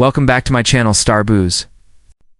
Welcome back to my channel, Star Booze.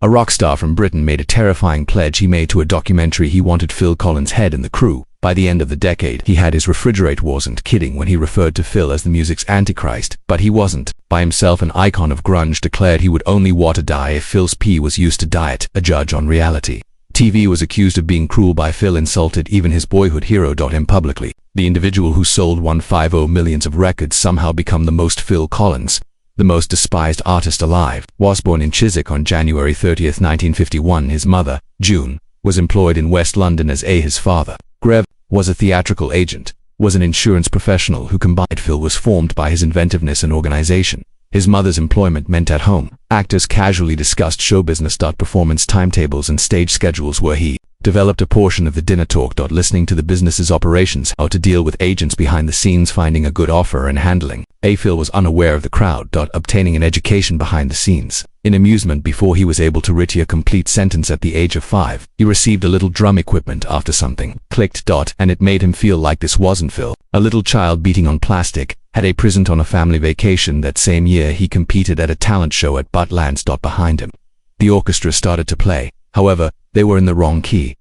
A rock star from Britain made a terrifying pledge he made to a documentary. He wanted Phil Collins' head and the crew. By the end of the decade, he had his refrigerator. Wasn't kidding when he referred to Phil as the music's antichrist, but he wasn't. By himself, an icon of grunge declared he would only want to die if Phil's pee was used to diet, a judge on reality TV was accused of being cruel by Phil, insulted even his boyhood hero. Publicly, the individual who sold 150 millions of records somehow become the most. Phil Collins, the most despised artist alive, was born in Chiswick on January 30, 1951. His mother, June, was employed in West London as his father, Grev, was a theatrical agent, was an insurance professional who combined. Phil was formed by his inventiveness and organization. His mother's employment meant at home, actors casually discussed show business. Performance timetables and stage schedules were he developed a portion of the dinner talk. Listening to the business's operations, how to deal with agents behind the scenes, finding a good offer and handling. Phil was unaware of the crowd. Obtaining an education behind the scenes in amusement before he was able to write a complete sentence at the age of 5. He received a little drum equipment after something clicked. And it made him feel like this wasn't Phil. A little child beating on plastic, had a present on a family vacation. That same year he competed at a talent show at Butlins. Behind him, the orchestra started to play. However, they were in the wrong key.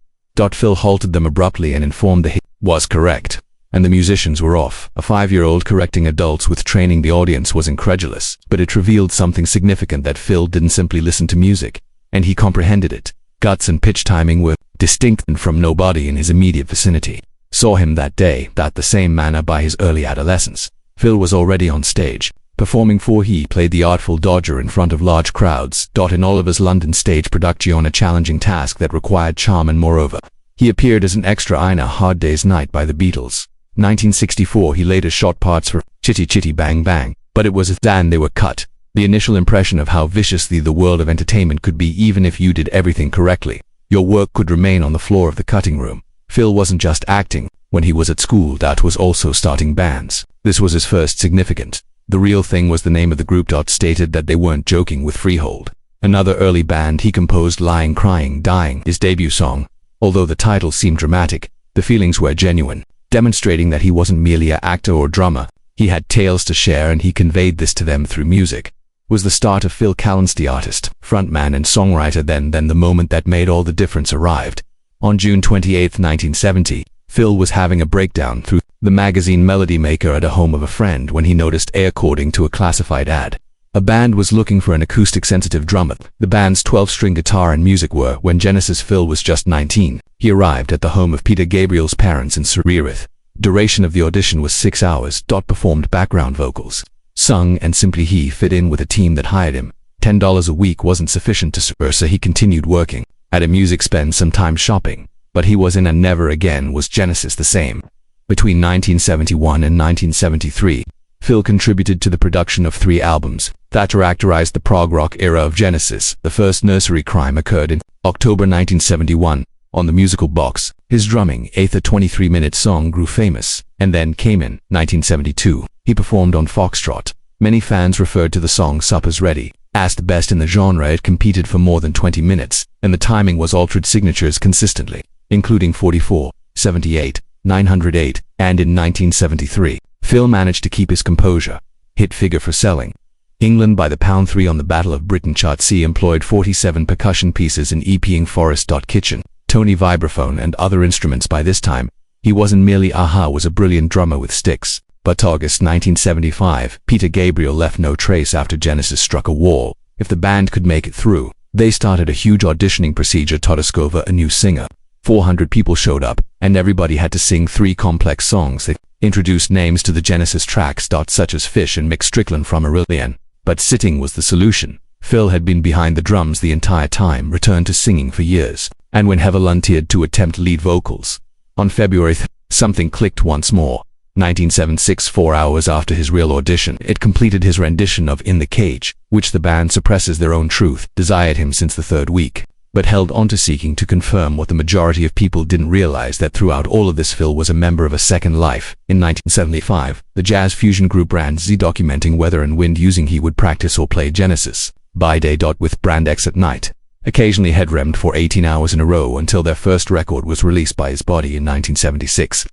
Phil halted them abruptly and informed the he was correct, and the musicians were off. A 5-year-old correcting adults with training. The audience was incredulous, but it revealed something significant, that Phil didn't simply listen to music, and he comprehended it. Guts and pitch timing were distinct, and from nobody in his immediate vicinity saw him that day. The same manner by his early adolescence, Phil was already on stage, performing for he played the Artful Dodger in front of large crowds. In Oliver's London stage production, a challenging task that required charm, and moreover, he appeared as an extra in A Hard Day's Night by the Beatles. 1964 he later shot parts for Chitty Chitty Bang Bang, but it was then they were cut. The initial impression of how viciously the world of entertainment could be, even if you did everything correctly, your work could remain on the floor of the cutting room. Phil wasn't just acting when he was at school, was also starting bands. This was his first significant. The real thing was the name of the group. Stated that they weren't joking with Freehold, another early band he composed. Lying, Crying, Dying, his debut song. Although the title seemed dramatic, the feelings were genuine, demonstrating that he wasn't merely an actor or drummer. He had tales to share, and he conveyed this to them through music. Was the start of Phil Collins, the artist, frontman and songwriter. Then the moment that made all the difference arrived. On June 28, 1970, Phil was having a breakdown through the magazine Melody Maker at a home of a friend when he noticed, according to a classified ad, a band was looking for an acoustic-sensitive drummer. The band's 12-string guitar and music were when Genesis. Phil was just 19. He arrived at the home of Peter Gabriel's parents in Surrey. Duration of the audition was 6 hours. Performed background vocals, sung, and simply he fit in with a team that hired him. $10 a week wasn't sufficient to survive, so he continued working at a music, spend some time shopping, but he was in, and never again was Genesis the same. Between 1971 and 1973, Phil contributed to the production of 3 albums that characterized the prog rock era of Genesis. The first, Nursery Crime, occurred in October 1971 on the Musical Box. His drumming, a 23-minute song, grew famous, and then came in 1972. He performed on Foxtrot. Many fans referred to the song Supper's Ready as the best in the genre. It competed for more than 20 minutes, and the timing was altered signatures consistently, including 44, 78, 908, and in 1973. Phil managed to keep his composure. Hit figure for Selling England by the £3 on the Battle of Britain chart. C employed 47 percussion pieces in EPing Forest. Kitchen, Tony vibraphone, and other instruments. By this time, he wasn't merely was a brilliant drummer with sticks. But August 1975, Peter Gabriel left no trace after Genesis struck a wall. If the band could make it through, they started a huge auditioning procedure to discover a new singer. 400 people showed up, and everybody had to sing 3 complex songs that introduced names to the Genesis tracks, such as Fish and Mick Strickland from Arillion. But sitting was the solution. Phil had been behind the drums the entire time, returned to singing for years, and when he volunteered to attempt lead vocals. On February something clicked once more. 1976, 4 hours after his real audition, it completed his rendition of In the Cage, which the band suppresses their own truth, desired him since the 3rd week, but held on to seeking to confirm what the majority of people didn't realize, that throughout all of this Phil was a member of a second life. In 1975, the jazz fusion group Brand Z, documenting weather and wind using he would practice or play Genesis by day. With Brand X at night. Occasionally head-remmed for 18 hours in a row until their first record was released by his body in 1976.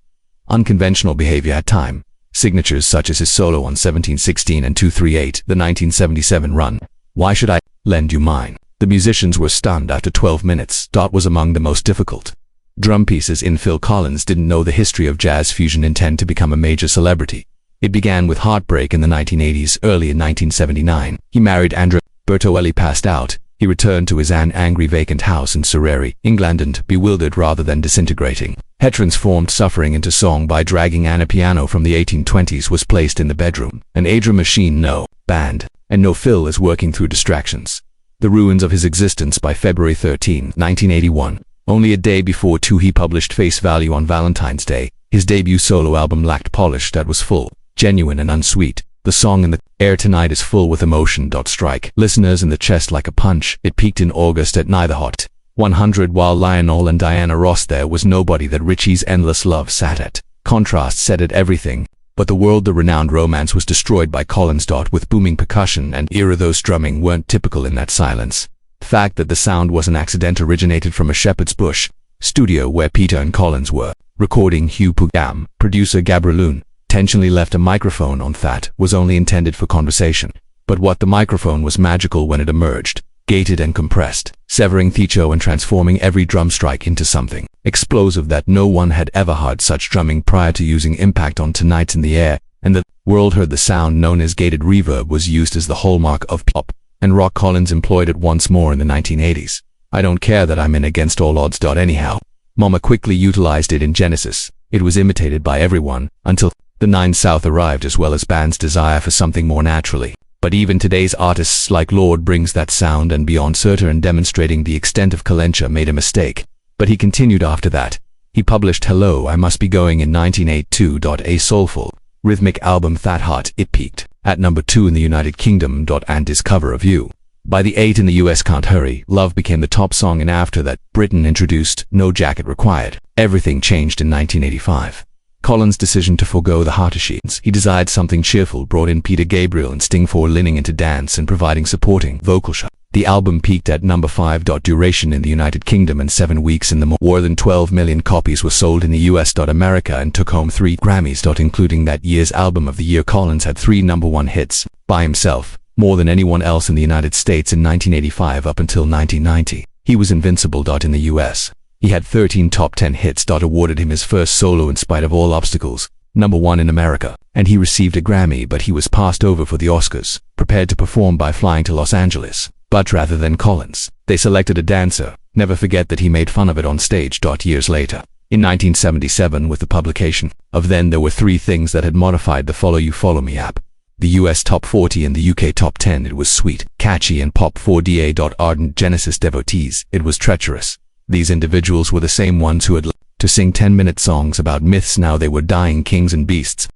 Unconventional behavior at time. Signatures such as his solo on 1716 and 238, the 1977 run, Why should I lend you mine? The musicians were stunned after 12 minutes. Was among the most difficult drum pieces in. Phil Collins didn't know the history of jazz fusion intend to become a major celebrity. It began with heartbreak in the 1980s. Early in 1979, he married Andrea Bertoelli. Passed out, he returned to his angry vacant house in Surrey, England, and, bewildered rather than disintegrating, had transformed suffering into song by dragging a piano from the 1820s was placed in the bedroom. An Adra machine, no band, and no Phil is working through distractions. The ruins of his existence by February 13, 1981. Only a day before he published Face Value on Valentine's Day. His debut solo album lacked polish. That was full, genuine and unsweet. The song in the air tonight is full with emotion. Strike listeners in the chest like a punch. It peaked in August at neither Hot 100 while Lionel and Diana Ross there was nobody that Richie's Endless Love sat at. Contrast set at everything, but the world the renowned romance was destroyed by Collins. With booming percussion and era those drumming weren't typical in that silence. The fact that the sound was an accident originated from a Shepherd's Bush studio where Peter and Collins were recording. Hugh Pugam, producer Gabrielune, intentionally left a microphone on that was only intended for conversation. But what the microphone was magical when it emerged, gated and compressed, severing Thicho and transforming every drum strike into something explosive that no one had ever heard such drumming prior to using impact on Tonight's in the Air, and the world heard the sound known as gated reverb was used as the hallmark of pop and rock. Collins employed it once more in the 1980s. I don't care that I'm in against all odds. Anyhow, Mama quickly utilized it in Genesis. It was imitated by everyone until the 9 South arrived, as well as band's desire for something more naturally. But even today's artists like Lord brings that sound and beyond. Surter and demonstrating the extent of Kalencha made a mistake, but he continued after that. He published Hello, I Must Be Going in 1982. A soulful, rhythmic album that hot. It peaked at number 2 in the United Kingdom. And his cover of You by the 8 in the US. Can't Hurry, Love became the top song, and after that, Britain introduced No Jacket Required. Everything changed in 1985. Collins' decision to forego the hearty sheets. He desired something cheerful, brought in Peter Gabriel and Sting for leaning into dance and providing supporting vocal shot. The album peaked at number 5. Duration in the United Kingdom and 7 weeks in the more than 12 million copies were sold in the US. America and took home 3 Grammys. Including that year's Album of the Year. Collins had 3 number 1 hits by himself, more than anyone else in the United States in 1985 up until 1990. He was invincible. In the US, he had 13 top 10 hits. Awarded him his first solo in spite of all obstacles, number 1 in America, and he received a Grammy, but he was passed over for the Oscars, prepared to perform by flying to Los Angeles. But rather than Collins, they selected a dancer. Never forget that he made fun of it on stage. Years later, in 1977, with the publication of Then, there were 3 things that had modified the Follow You Follow Me app. The US Top 40 and the UK Top 10. It was sweet, catchy and pop for DA. Ardent Genesis devotees. It was treacherous. These individuals were the same ones who had to sing 10-minute songs about myths. Now they were dying kings and beasts,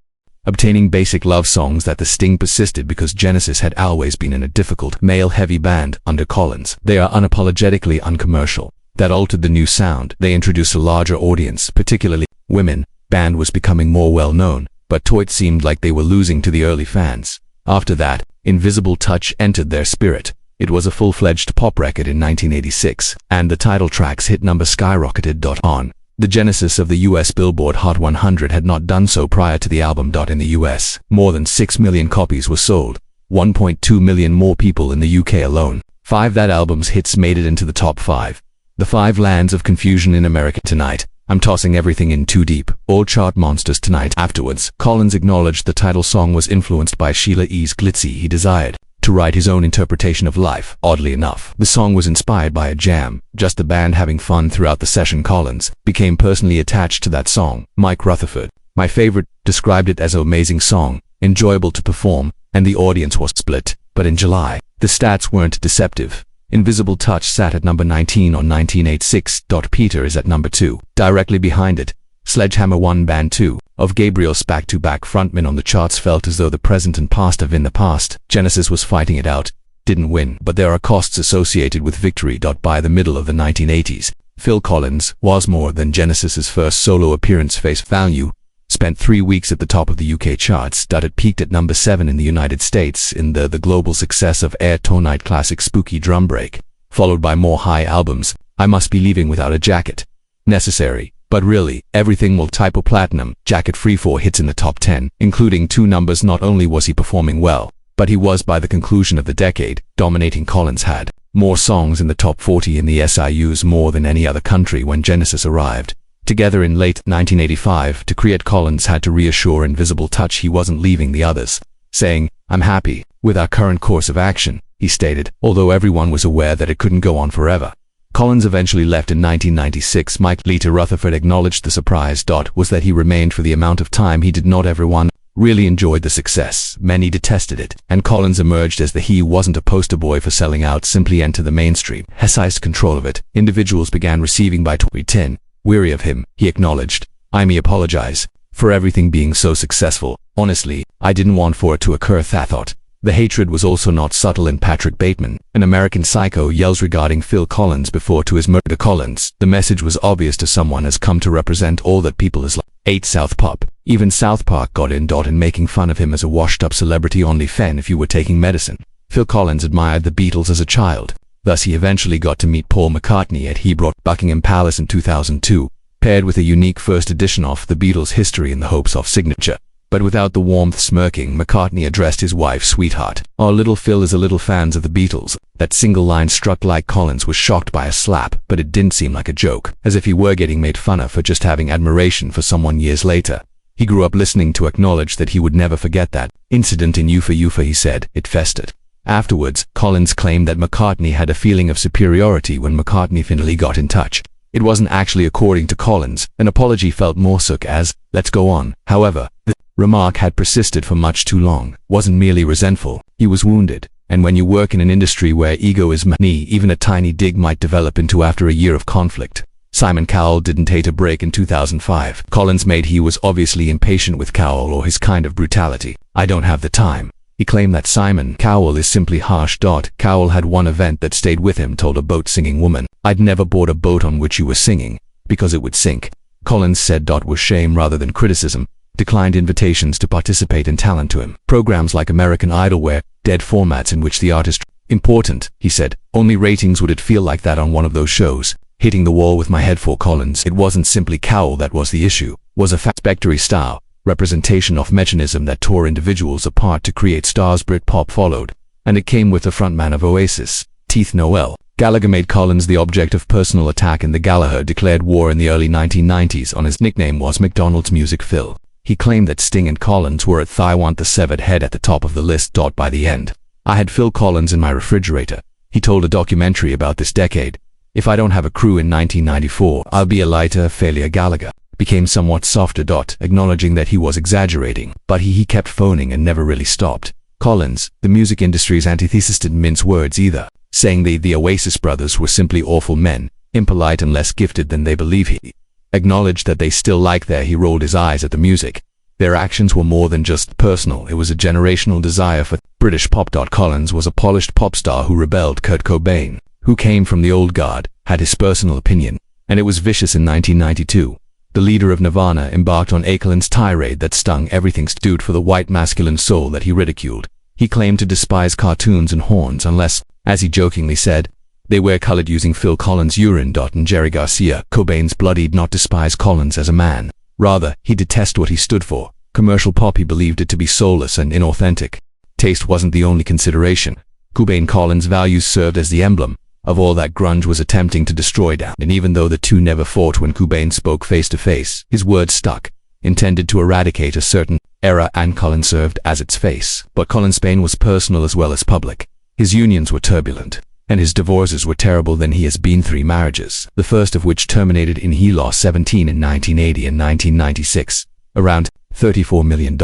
obtaining basic love songs that the sting persisted because Genesis had always been in a difficult, male-heavy band under Collins. They are unapologetically uncommercial. That altered the new sound. They introduced a larger audience, particularly women. Band was becoming more well-known, but it seemed like they were losing to the early fans. After that, Invisible Touch entered their spirit. It was a full-fledged pop record in 1986, and the title track's hit number skyrocketed. On the genesis of the US Billboard Hot 100 had not done so prior to the album. In the US, more than 6 million copies were sold, 1.2 million more people in the UK alone. 5 that album's hits made it into the top 5. The 5 lands of confusion in America. Tonight, I'm tossing everything in too deep. All chart monsters tonight. Afterwards, Collins acknowledged the title song was influenced by Sheila E.'s Glitzy. He desired to write his own interpretation of life. Oddly enough, the song was inspired by a jam, just the band having fun throughout the session. Collins became personally attached to that song. Mike Rutherford, my favorite, described it as an amazing song, enjoyable to perform, and the audience was split. But in July, the stats weren't deceptive. Invisible Touch sat at number 19 on 1986. Peter is at number 2. Directly behind it, Sledgehammer won Band 2 of Gabriel's back-to-back frontmen on the charts. Felt as though the present and past have been the past. Genesis was fighting it out, didn't win, but there are costs associated with victory. By the middle of the 1980s, Phil Collins was more than Genesis's first solo appearance. Face Value spent 3 weeks at the top of the UK charts. It peaked at number 7 in the United States in the global success of Air Tonite classic Spooky Drum Break, followed by more high albums. I Must Be Leaving Without a Jacket, Necessary, But Really, Everything Will Typo Platinum, Jacket Free. 4 hits in the top 10, including 2 numbers. Not only was he performing well, but he was, by the conclusion of the decade, dominating. Collins had more songs in the top 40 in the SIUs, more than any other country when Genesis arrived. Together in late 1985, to create, Collins had to reassure Invisible Touch he wasn't leaving the others, saying, "I'm happy with our current course of action," he stated, although everyone was aware that it couldn't go on forever. Collins eventually left in 1996. Mike Lee to Rutherford acknowledged the surprise. Was that he remained for the amount of time he did. Not everyone really enjoyed the success. Many detested it, and Collins emerged as he wasn't a poster boy for selling out, simply enter the mainstream. He seized control of it. Individuals began receiving by 2010. Weary of him, he acknowledged, "I apologize for everything being so successful. Honestly, I didn't want for it to occur." Thought. The hatred was also not subtle in Patrick Bateman, an American Psycho, yells regarding Phil Collins before to his murder. Collins, the message was obvious to someone, has come to represent all that people is like. 8 South Pop. Even South Park got in. In making fun of him as a washed-up celebrity, only fen if you were taking medicine. Phil Collins admired the Beatles as a child. Thus he eventually got to meet Paul McCartney at he brought Buckingham Palace in 2002, paired with a unique first edition of the Beatles' history in the hopes of signature. But without the warmth. Smirking, McCartney addressed his wife, "Sweetheart, our little Phil is a little fans of the Beatles." That single line struck like Collins was shocked by a slap, but it didn't seem like a joke, as if he were getting made fun of for just having admiration for someone years later. He grew up listening to acknowledge that he would never forget that incident in Ufa, he said. It festered. Afterwards, Collins claimed that McCartney had a feeling of superiority when McCartney finally got in touch. It wasn't actually, according to Collins. An apology felt more suck as, "Let's go on." However, the remark had persisted for much too long. Wasn't merely resentful, he was wounded. And when you work in an industry where ego is money, even a tiny dig might develop into after a year of conflict. Simon Cowell didn't take a break in 2005. Collins made he was obviously impatient with Cowell or his kind of brutality. "I don't have the time." He claimed that Simon Cowell is simply harsh. Cowell had one event that stayed with him, told a boat-singing woman, "I'd never board a boat on which you were singing, because it would sink." Collins said was shame rather than criticism, declined invitations to participate in talent to him. Programs like American Idol were dead formats in which the artist important, he said. "Only ratings would it feel like that on one of those shows." Hitting the wall with my head. For Collins, it wasn't simply Cowell that was the issue, was a factory style representation of mechanism that tore individuals apart to create stars. Britpop followed, and it came with the frontman of Oasis, Teeth Noel. Gallagher made Collins the object of personal attack, and the Gallagher declared war in the early 1990s on his nickname was McDonald's Music Phil. He claimed that Sting and Collins were at "I want the severed head" at the top of the list. By the end, I had Phil Collins in my refrigerator. He told a documentary about this decade. "If I don't have a crew in 1994, I'll be a lighter failure." Gallagher became somewhat softer. Acknowledging that he was exaggerating, but he kept phoning and never really stopped. Collins, the music industry's antithesis, didn't mince words either, saying the Oasis brothers were simply awful men, impolite and less gifted than they believe. He acknowledged that they still like their. He rolled his eyes at the music. Their actions were more than just personal, it was a generational desire for British pop. Collins was a polished pop star who rebelled. Kurt Cobain, who came from the old guard, had his personal opinion, and it was vicious. In 1992, the leader of Nirvana embarked on Akelin's tirade that stung. Everything stood for the white masculine soul that he ridiculed. He claimed to despise cartoons and horns unless, as he jokingly said, they were colored using Phil Collins' urine. And Jerry Garcia, Cobain's blood, did not despise Collins as a man. Rather, he detested what he stood for. Commercial pop, he believed it to be soulless and inauthentic. Taste wasn't the only consideration. Cobain Collins' values served as the emblem of all that grunge was attempting to destroy down. And even though the two never fought, when Cobain spoke face to face, his words stuck, intended to eradicate a certain era, and Collins served as its face. But Collins' pain was personal as well as public. His unions were turbulent, and his divorces were terrible. Then he has been 3 marriages, the first of which terminated in he lost 17 in 1980 and 1996, around $34 million.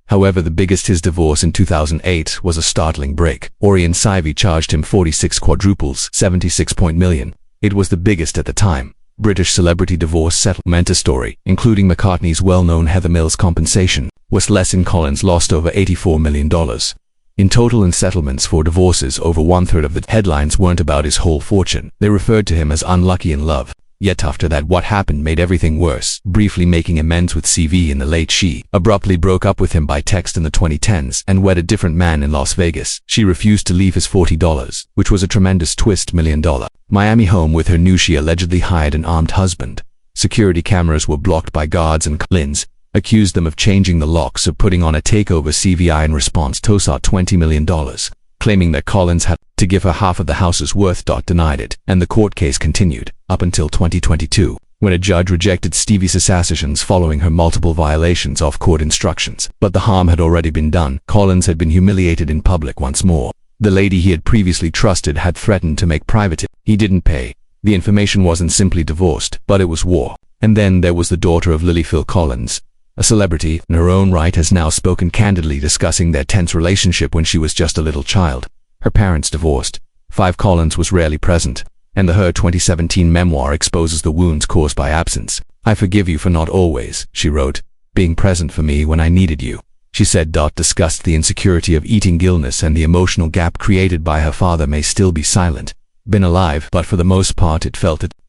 However, the biggest, his divorce in 2008, was a startling break. Ori and Sivey charged him 46 quadruples, 76 million. It was the biggest at the time. British celebrity divorce settlement story, including McCartney's well-known Heather Mills compensation, was less. In Collins lost over $84 million. In total, in settlements for divorces, over 1/3 of the headlines weren't about his whole fortune. They referred to him as unlucky in love. Yet after that, what happened made everything worse. Briefly making amends with CV in the late, she abruptly broke up with him by text in the 2010s and wed a different man in Las Vegas. She refused to leave his $40, which was a tremendous twist, $1 million Miami home with her new. She allegedly hired an armed husband. Security cameras were blocked by guards and Lynn's accused them of changing the locks or putting on a takeover CVI in response to sought $20 million, claiming that Collins had to give her half of the house's worth. Denied it, and the court case continued, up until 2022, when a judge rejected Stevie's assertions following her multiple violations of court instructions. But the harm had already been done. Collins had been humiliated in public once more. The lady he had previously trusted had threatened to make private. He didn't pay. The information wasn't simply divorced, but it was war. And then there was the daughter of Phil Collins. A celebrity in her own right has now spoken candidly discussing their tense relationship when she was just a little child. Her parents divorced. Collins was rarely present, and her 2017 memoir exposes the wounds caused by absence. "I forgive you for not always," she wrote, "being present for me when I needed you." She said. Discussed the insecurity of eating illness and the emotional gap created by her father may still be silent. Been alive, but for the most part it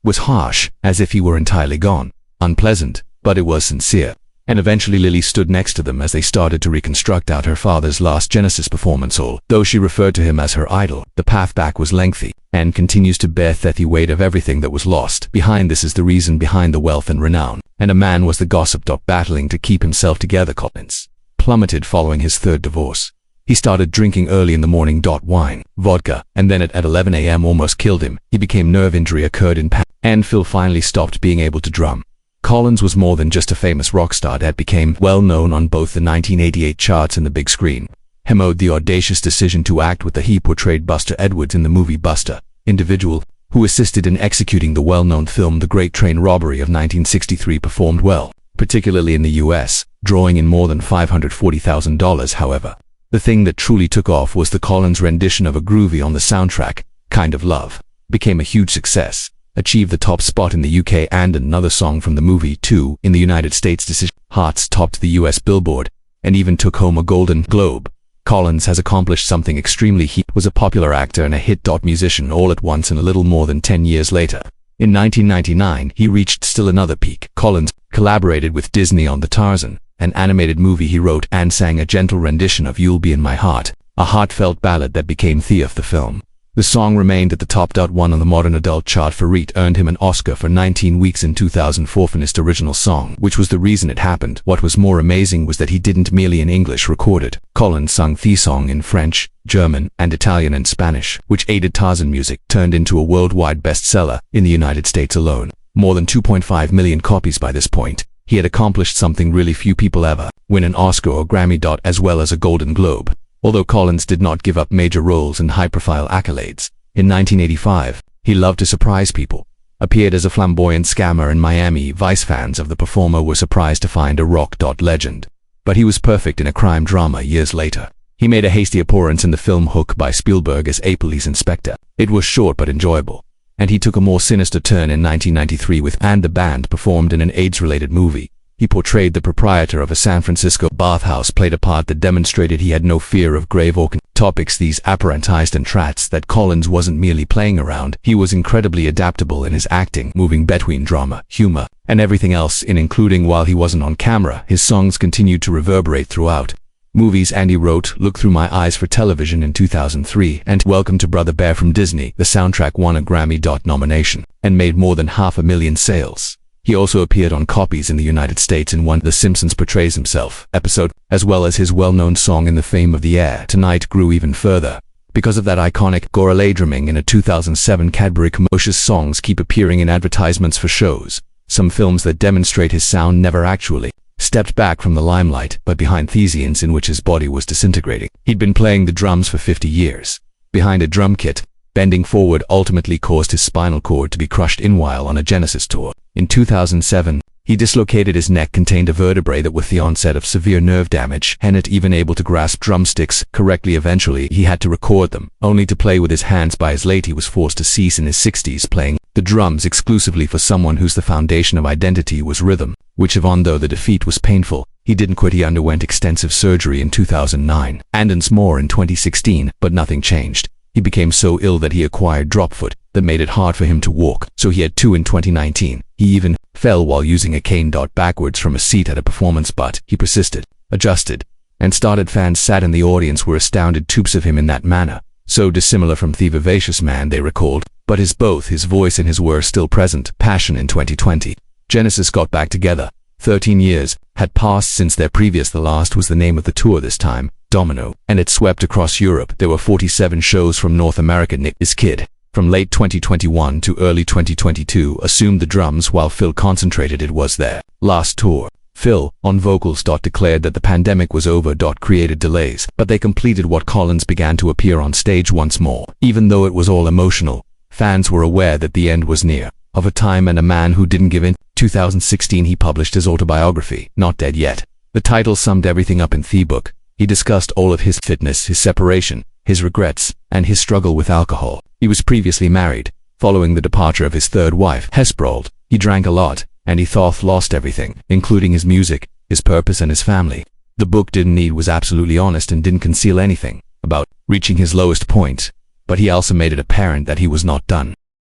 was harsh, as if he were entirely gone. Unpleasant, but it was sincere. And eventually Lily stood next to them as they started to reconstruct out her father's last Genesis performance. Though she referred to him as her idol, the path back was lengthy, and continues to bear the weight of everything that was lost. Behind this is the reason behind the wealth and renown, and a man was the gossip. Battling to keep himself together. Collins plummeted following his third divorce. He started drinking early in the morning. Wine, vodka, and then at 11 a.m. almost killed him. He became nerve injury occurred in and Phil finally stopped being able to drum. Collins was more than just a famous rock star that became well known on both the 1988 charts and the big screen. Him owed the audacious decision to act with the he portrayed Buster Edwards in the movie Buster, individual who assisted in executing the well-known film The Great Train Robbery of 1963 performed well, particularly in the US, drawing in more than $540,000. However, the thing that truly took off was the Collins rendition of a groovy on the soundtrack, Kind of Love, became a huge success. Achieved the top spot in the UK, and another song from the movie, too, in the United States. Decision Hearts topped the US Billboard, and even took home a Golden Globe. Collins has accomplished something extremely. He was a popular actor and a hit. Musician all at once and a little more than 10 years later. In 1999, he reached still another peak. Collins collaborated with Disney on the Tarzan, an animated movie. He wrote and sang a gentle rendition of You'll Be in My Heart, a heartfelt ballad that became the of the film. The song remained at the top. One on the modern adult chart for Reet earned him an Oscar for 19 Weeks in 2004 for his original song, which was The Reason It Happened. What was more amazing was that he didn't merely in English record it. Collins sung the song in French, German, and Italian and Spanish, which aided Tarzan music, turned into a worldwide bestseller in the United States alone. More than 2.5 million copies by this point. He had accomplished something really few people ever, win an Oscar or Grammy. As well as a Golden Globe. Although Collins did not give up major roles and high-profile accolades, in 1985, he loved to surprise people. Appeared as a flamboyant scammer in Miami. Vice fans of the performer were surprised to find a rock. Legend. But he was perfect in a crime drama years later. He made a hasty appearance in the film Hook by Spielberg as a police inspector. It was short but enjoyable. And he took a more sinister turn in 1993 with And the Band performed in an AIDS-related movie. He portrayed the proprietor of a San Francisco bathhouse, played a part that demonstrated he had no fear of grave or topics. These apparentized and trats that Collins wasn't merely playing around. He was incredibly adaptable in his acting, moving between drama, humor, and everything else in, including while he wasn't on camera. His songs continued to reverberate throughout movies, and he wrote Look Through My Eyes for television in 2003 and Welcome to Brother Bear from Disney. The soundtrack won a Grammy nomination and made more than 500,000 sales. He also appeared on copies in the United States in one The Simpsons Portrays Himself episode, as well as his well-known song In the Fame of the Air Tonight grew even further. Because of that iconic Gorilla drumming in a 2007 Cadbury commercial, songs keep appearing in advertisements for shows. Some films that demonstrate his sound never actually stepped back from the limelight, but behind Thesians in which his body was disintegrating. He'd been playing the drums for 50 years. Behind a drum kit, bending forward ultimately caused his spinal cord to be crushed in while on a Genesis tour. In 2007, he dislocated his neck, contained a vertebrae that with the onset of severe nerve damage, and not even able to grasp drumsticks correctly. Eventually, he had to record them, only to play with his hands. By his late he was forced to cease in his 60s playing the drums exclusively for someone whose the foundation of identity was rhythm, which even though the defeat was painful, he didn't quit. He underwent extensive surgery in 2009, and more in 2016, but nothing changed. He became so ill that he acquired dropfoot that made it hard for him to walk, so he had 2 in 2019. He even fell while using a cane. Backwards from a seat at a performance, but he persisted, adjusted, and started. Fans sat in the audience were astounded tubes of him in that manner, so dissimilar from the vivacious man they recalled, but both his voice and his were still present. Passion in 2020. Genesis got back together, 13 years had passed since their previous. The Last was the name of the tour this time, Domino, and it swept across Europe. There were 47 shows from North America. Nick, his kid, from late 2021 to early 2022, assumed the drums while Phil concentrated. It was their last tour. Phil, on vocals, declared that the pandemic was over. Created delays, but they completed what Collins began to appear on stage once more. Even though it was all emotional, fans were aware that the end was near. Of a time and a man who didn't give in. 2016 he published his autobiography, Not Dead Yet. The title summed everything up in the book. He discussed all of his fitness, his separation, his regrets, and his struggle with alcohol. He was previously married. Following the departure of his third wife, Hesperold, he drank a lot, and he lost everything, including his music, his purpose, and his family. The book was absolutely honest and didn't conceal anything about reaching his lowest point, but he also made it apparent that he was not done.